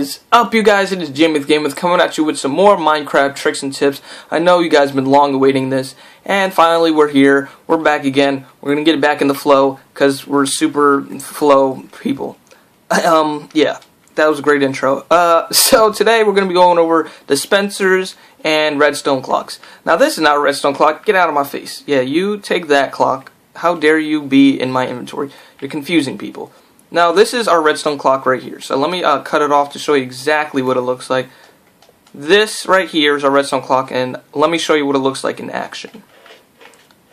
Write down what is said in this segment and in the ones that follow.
Is up, you guys? It is Jamie with coming at you with some more Minecraft tricks and tips. I know you guys have been long awaiting this, and finally we're here. We're back again. We're gonna get it back in the flow because we're super flow people. Yeah, that was a great intro. So today we're gonna be going over dispensers and redstone clocks. Now this is not a redstone clock. Get out of my face. Yeah, you take that clock. How dare you be in my inventory? You're confusing people. Now this is our redstone clock right here. So let me cut it off to show you exactly what it looks like. This right here is our redstone clock, and let me show you what it looks like in action.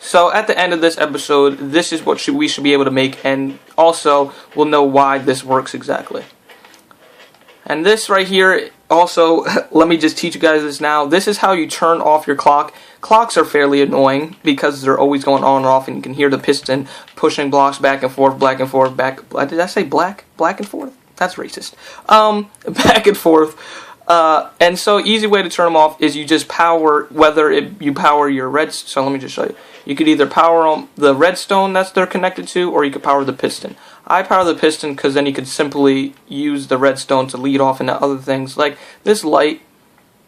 So at the end of this episode, this is what we should be able to make, and also we'll know why this works exactly. And this right here, also, let me just teach you guys this now. This is how you turn off your clock. Clocks are fairly annoying because they're always going on and off, and you can hear the piston pushing blocks back and forth, back. Did I say black and forth? That's racist. Back and forth. And so, easy way to turn them off is you just power, you power your redstone. So let me just show you. You could either power the redstone that they're connected to, or you could power the piston. I power the piston because then you could simply use the redstone to lead off into other things like this light.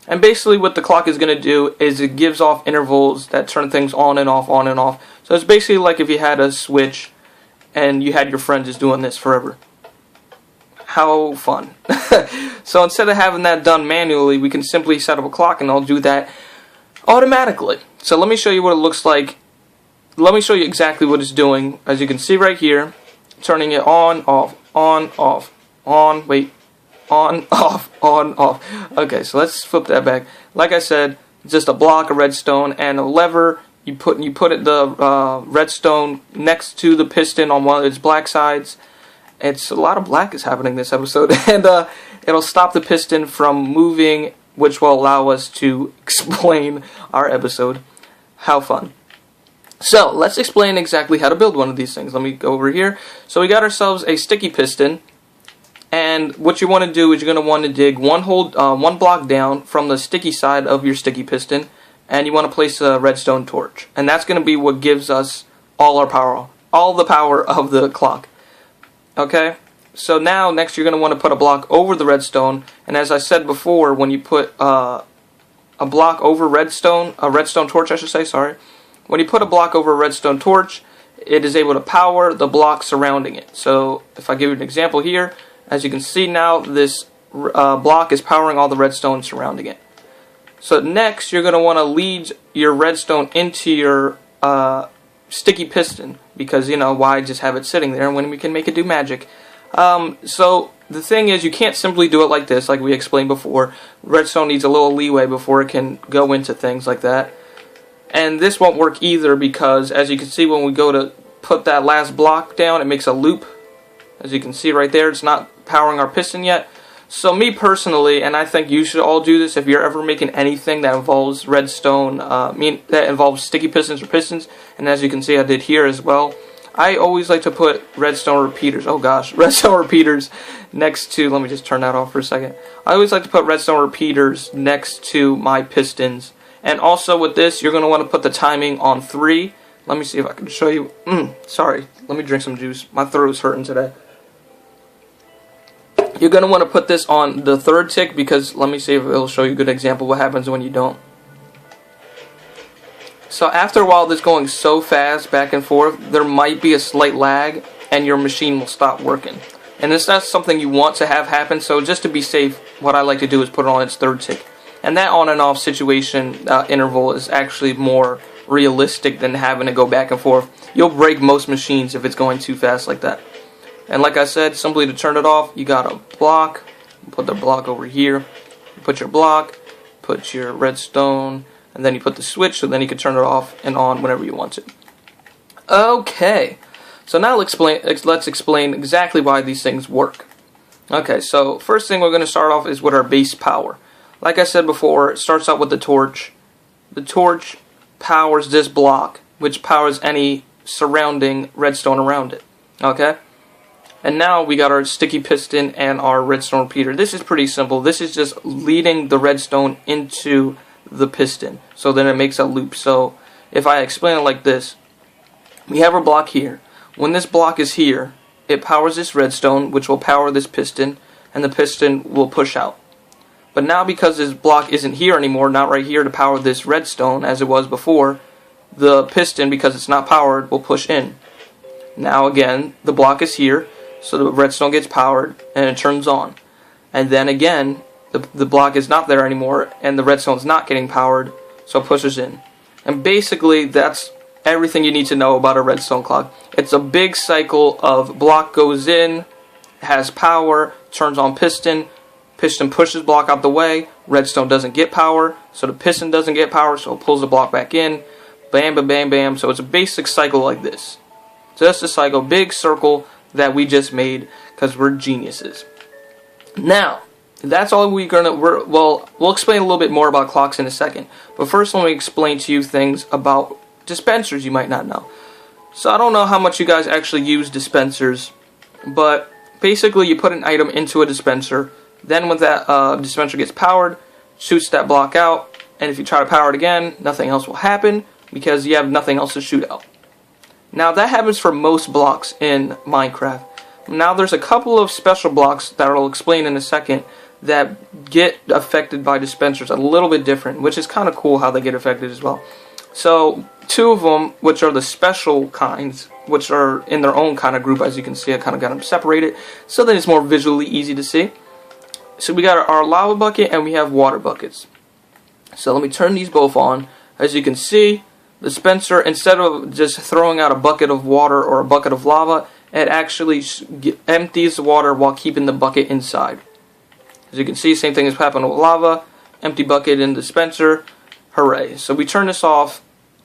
And basically what the clock is going to do is it gives off intervals that turn things on and off, on and off. So it's basically like if you had a switch and you had your friend just doing this forever. How fun. So instead of having that done manually, we can simply set up a clock and I'll do that automatically. So let me show you what it looks like. Let me show you exactly what it's doing. As you can see right here, turning it on, off, on, wait, on, off. Okay, so let's flip that back. Like I said, just a block of redstone and a lever. You put the redstone next to the piston on one of its black sides. It's a lot of black is happening this episode, and it'll stop the piston from moving, which will allow us to explain our episode. How fun. So, let's explain exactly how to build one of these things. Let me go over here. So we got ourselves a sticky piston, and what you want to do is you're going to want to dig one block down from the sticky side of your sticky piston, and you want to place a redstone torch. And that's going to be what gives us all the power of the clock. Okay? So now, next you're going to want to put a block over the redstone, and as I said before, when you put a block over a redstone torch I should say, sorry. When you put a block over a redstone torch, it is able to power the block surrounding it. So if I give you an example here, as you can see now, this block is powering all the redstone surrounding it. So next, you're going to want to lead your redstone into your sticky piston, because, you know, why just have it sitting there when we can make it do magic? So the thing is, you can't simply do it like this, like we explained before. Redstone needs a little leeway before it can go into things like that. And this won't work either because, as you can see, when we go to put that last block down, it makes a loop. As you can see right there, it's not powering our piston yet. So me personally, and I think you should all do this if you're ever making anything that involves redstone, that involves sticky pistons or pistons, and as you can see I did here as well, I always like to put redstone repeaters, redstone repeaters next to, let me just turn that off for a second. I always like to put redstone repeaters next to my pistons. And also with this, you're going to want to put the timing on 3. Let me see if I can show you. Sorry, let me drink some juice. My throat is hurting today. You're going to want to put this on the 3rd tick because let me see if it'll show you a good example what happens when you don't. So after a while, this going so fast back and forth, there might be a slight lag and your machine will stop working. And it's not something you want to have happen, so just to be safe, what I like to do is put it on its 3rd tick. And that on and off situation interval is actually more realistic than having to go back and forth. You'll break most machines if it's going too fast like that. And like I said, simply to turn it off, you got a block. Put the block over here. You put your block, put your redstone, and then you put the switch so then you can turn it off and on whenever you want to. Okay, so now let's explain exactly why these things work. Okay, so first thing we're going to start off is with our base power. Like I said before, it starts out with the torch. The torch powers this block, which powers any surrounding redstone around it. Okay? And now we got our sticky piston and our redstone repeater. This is pretty simple. This is just leading the redstone into the piston. So then it makes a loop. So if I explain it like this, we have our block here. When this block is here, it powers this redstone, which will power this piston. and the piston will push out. But now because this block isn't here anymore, not right here to power this redstone as it was before, the piston, because it's not powered, will push in. Now again, the block is here, so the redstone gets powered and it turns on. And then again, the block is not there anymore and the redstone's not getting powered, so it pushes in. And basically that's everything you need to know about a redstone clock. It's a big cycle of block goes in, has power, turns on piston, piston pushes block out the way, redstone doesn't get power, so the piston doesn't get power, so it pulls the block back in, bam, bam, bam, bam. So it's a basic cycle like this. Just a cycle, big circle that we just made because we're geniuses. Now, that's all we'll explain a little bit more about clocks in a second. But first let me explain to you things about dispensers you might not know. So I don't know how much you guys actually use dispensers, but basically you put an item into a dispenser, then when that dispenser gets powered, shoots that block out, and if you try to power it again, nothing else will happen because you have nothing else to shoot out. Now that happens for most blocks in Minecraft. Now there's a couple of special blocks that I'll explain in a second that get affected by dispensers a little bit different, which is kind of cool how they get affected as well. So two of them, which are the special kinds, which are in their own kind of group, as you can see, I kind of got them separated so that it's more visually easy to see. So we got our lava bucket and we have water buckets. So let me turn these both on. As you can see, the dispenser, instead of just throwing out a bucket of water or a bucket of lava, it actually empties the water while keeping the bucket inside. As you can see, same thing is happening with lava, empty bucket in the dispenser, hooray. So we turn this off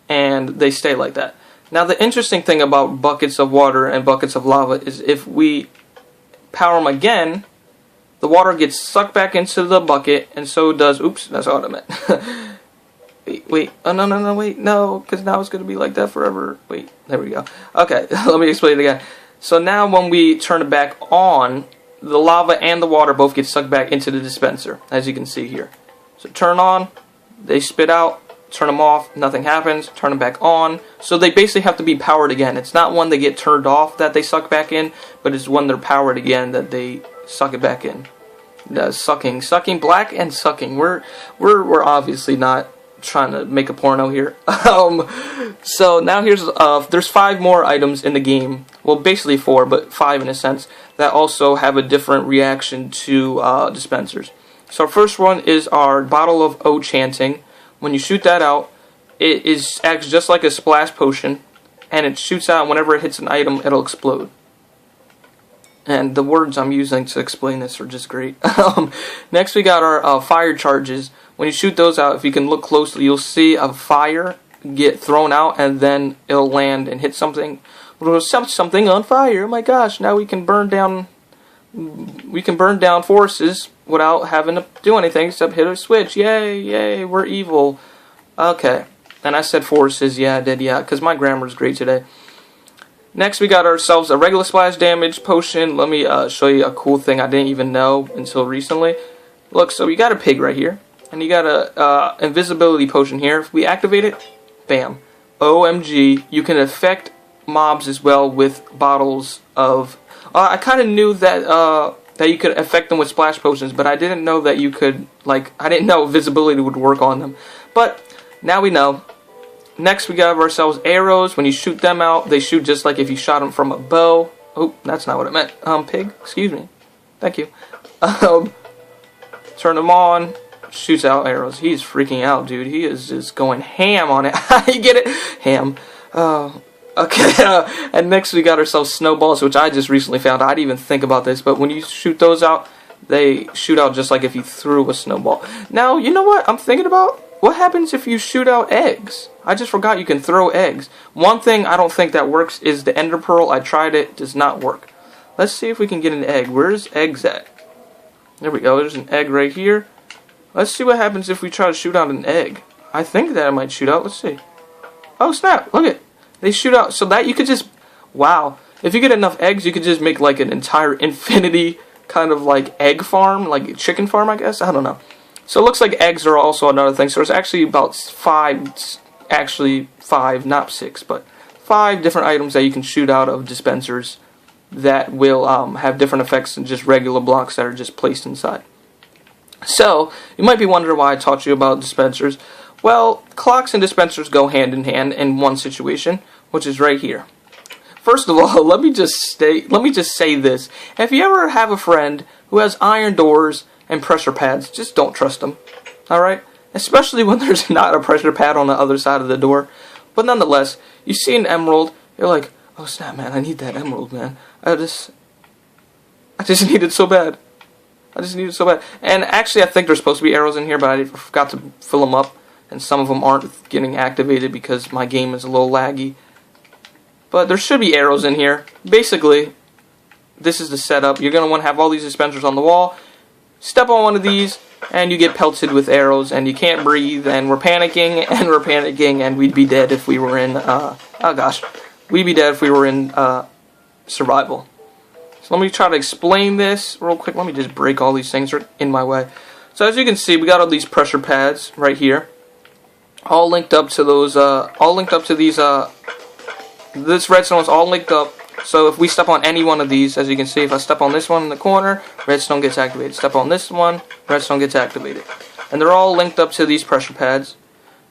and they stay like that. Now the interesting thing about buckets of water and buckets of lava is if we power them again, the water gets sucked back into the bucket and so does, oops, that's what I meant. Wait, oh no, because now it's going to be like that forever. Wait, there we go. Okay, let me explain it again. So now when we turn it back on, the lava and the water both get sucked back into the dispenser, as you can see here. So turn on, they spit out, turn them off, nothing happens, turn them back on. So they basically have to be powered again. It's not when they get turned off that they suck back in, but it's when they're powered again that they suck it back in. Sucking, black and sucking. We're obviously not trying to make a porno here. So now there's 5 more items in the game. Well, basically 4, but 5 in a sense, that also have a different reaction to dispensers. So our first one is our bottle of O-Chanting. When you shoot that out, it acts just like a splash potion, and it shoots out whenever it hits an item, it'll explode. And the words I'm using to explain this are just great. Next we got our fire charges. When you shoot those out, if you can look closely, you'll see a fire get thrown out and then it'll land and hit something. Something on fire. Oh my gosh, now we can burn down forests without having to do anything except hit a switch. Yay, we're evil. Okay. And I said forests, yeah I did, yeah, because my grammar's great today. Next we got ourselves a regular splash damage potion. Let me show you a cool thing I didn't even know until recently. Look, so you got a pig right here, and you got a invisibility potion here. If we activate it, bam, OMG, you can affect mobs as well with bottles of... I kind of knew that that you could affect them with splash potions, but I didn't know that you could, I didn't know visibility would work on them. But now we know. Next we got ourselves arrows. When you shoot them out, they shoot just like if you shot them from a bow. Oh, that's not what I meant. Pig, excuse me. Thank you. Turn them on. Shoots out arrows. He's freaking out, dude. He is just going ham on it. You get it? Ham. Okay. And next we got ourselves snowballs, which I just recently found. I didn't even think about this, but when you shoot those out, they shoot out just like if you threw a snowball. Now, you know what I'm thinking about? What happens if you shoot out eggs? I just forgot you can throw eggs. One thing I don't think that works is the ender pearl. I tried it. Does not work. Let's see if we can get an egg. Where's eggs at? There we go. There's an egg right here. Let's see what happens if we try to shoot out an egg. I think that it might shoot out. Let's see. Oh, snap. Look at it. They shoot out. So that you could just... Wow. If you get enough eggs, you could just make like an entire infinity kind of like egg farm. Like a chicken farm, I guess. I don't know. So it looks like eggs are also another thing. So there's actually about 5, not 6, but 5 different items that you can shoot out of dispensers that will have different effects than just regular blocks that are just placed inside. So, you might be wondering why I taught you about dispensers. Well, clocks and dispensers go hand in hand in one situation, which is right here. First of all, let me just say this. If you ever have a friend who has iron doors and pressure pads, just don't trust them. Alright? Especially when there's not a pressure pad on the other side of the door. But nonetheless, you see an emerald, you're like, oh snap, man, I need that emerald, man. I just need it so bad. I just need it so bad. And actually, I think there's supposed to be arrows in here, but I forgot to fill them up. And some of them aren't getting activated because my game is a little laggy. But there should be arrows in here. Basically, this is the setup. You're going to want to have all these dispensers on the wall. Step on one of these, and you get pelted with arrows, and you can't breathe, and we're panicking, and we'd be dead if we were in, we'd be dead if we were in survival. So let me try to explain this real quick. Let me just break all these things in my way. So as you can see, we got all these pressure pads right here, all linked up to those, this redstone is all linked up. So if we step on any one of these, as you can see, if I step on this one in the corner, redstone gets activated. Step on this one, redstone gets activated. And they're all linked up to these pressure pads.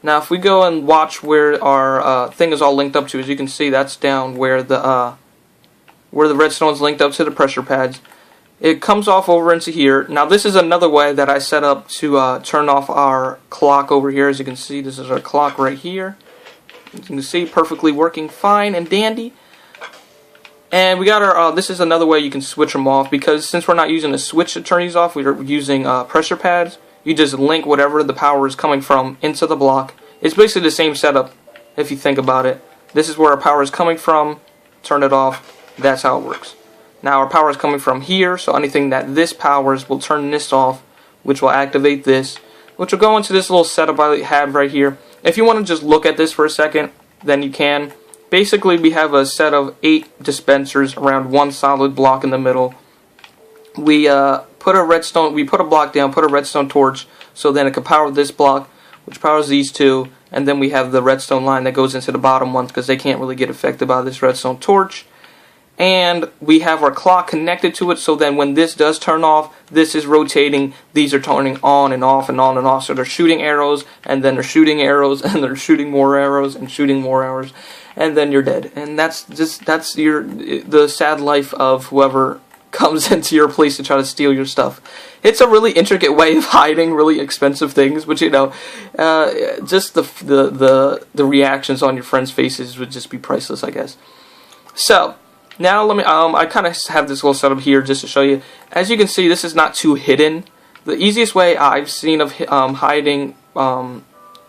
Now if we go and watch where our thing is all linked up to, as you can see, that's down where the redstone is linked up to the pressure pads. It comes off over into here. Now this is another way that I set up to turn off our clock over here. As you can see, this is our clock right here. As you can see, perfectly working fine and dandy. And we got our, this is another way you can switch them off, because since we're not using a switch to turn these off, we're using pressure pads. You just link whatever the power is coming from into the block. It's basically the same setup if you think about it. This is where our power is coming from, turn it off, that's how it works. Now our power is coming from here, so anything that this powers will turn this off, which will activate this, which will go into this little setup I have right here. If you want to just look at this for a second, then you can. Basically, we have a set of 8 dispensers around one solid block in the middle. We put a block down, put a redstone torch, so then it can power this block, which powers these two, and then we have the redstone line that goes into the bottom ones because they can't really get affected by this redstone torch. And we have our clock connected to it, so then when this does turn off, this is rotating, these are turning on and off and on and off, so they're shooting arrows, and then they're shooting arrows, and they're shooting more arrows, and shooting more arrows, and then you're dead. And that's the sad life of whoever comes into your place to try to steal your stuff. It's a really intricate way of hiding really expensive things, but you know, just the reactions on your friends' faces would just be priceless, I guess. So now let me, I kind of have this little setup here just to show you. As you can see, this is not too hidden. The easiest way I've seen of hiding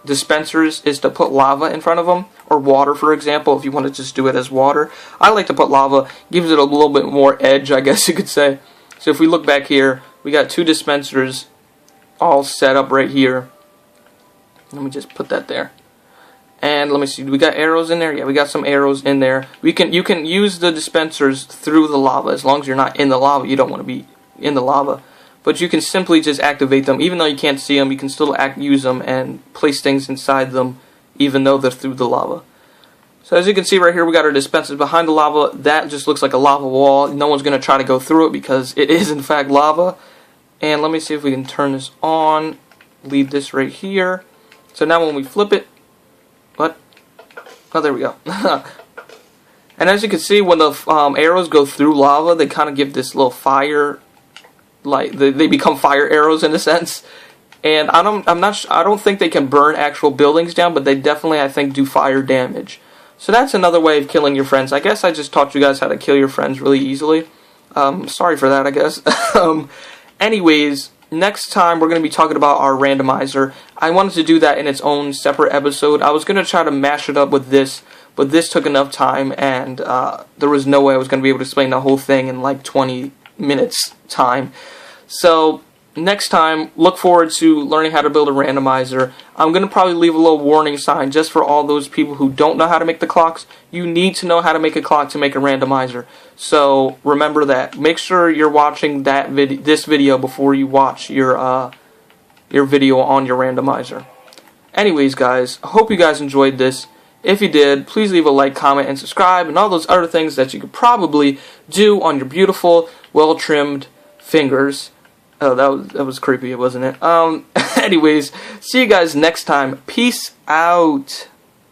dispensers is to put lava in front of them, or water, for example, if you want to just do it as water. I like to put lava, gives it a little bit more edge, I guess you could say. So if we look back here, we got 2 dispensers all set up right here. Let me just put that there. And let me see, we got arrows in there? Yeah, we got some arrows in there. You can use the dispensers through the lava. As long as you're not in the lava, you don't want to be in the lava. But you can simply just activate them. Even though you can't see them, you can still use them and place things inside them, even though they're through the lava. So as you can see right here, we got our dispensers behind the lava. That just looks like a lava wall. No one's going to try to go through it because it is in fact lava. And let me see if we can turn this on. Leave this right here. So now when we flip it, what? Oh, there we go. And as you can see, when the arrows go through lava, they kind of give this little fire, like they become fire arrows in a sense. And I don't think they can burn actual buildings down, but they definitely, I think, do fire damage. So that's another way of killing your friends. I guess I just taught you guys how to kill your friends really easily. Sorry for that, I guess. Anyways, next time we're going to be talking about our randomizer. I wanted to do that in its own separate episode. I was going to try to mash it up with this, but this took enough time, and there was no way I was going to be able to explain the whole thing in like 20 minutes time. So next time, look forward to learning how to build a randomizer. I'm going to probably leave a little warning sign just for all those people who don't know how to make the clocks. You need to know how to make a clock to make a randomizer. So remember that. Make sure you're watching this video before you watch your video on your randomizer. Anyways, guys, I hope you guys enjoyed this. If you did, please leave a like, comment, and subscribe, and all those other things that you could probably do on your beautiful, well-trimmed fingers. Oh, that was creepy, wasn't it? Anyways, see you guys next time. Peace out.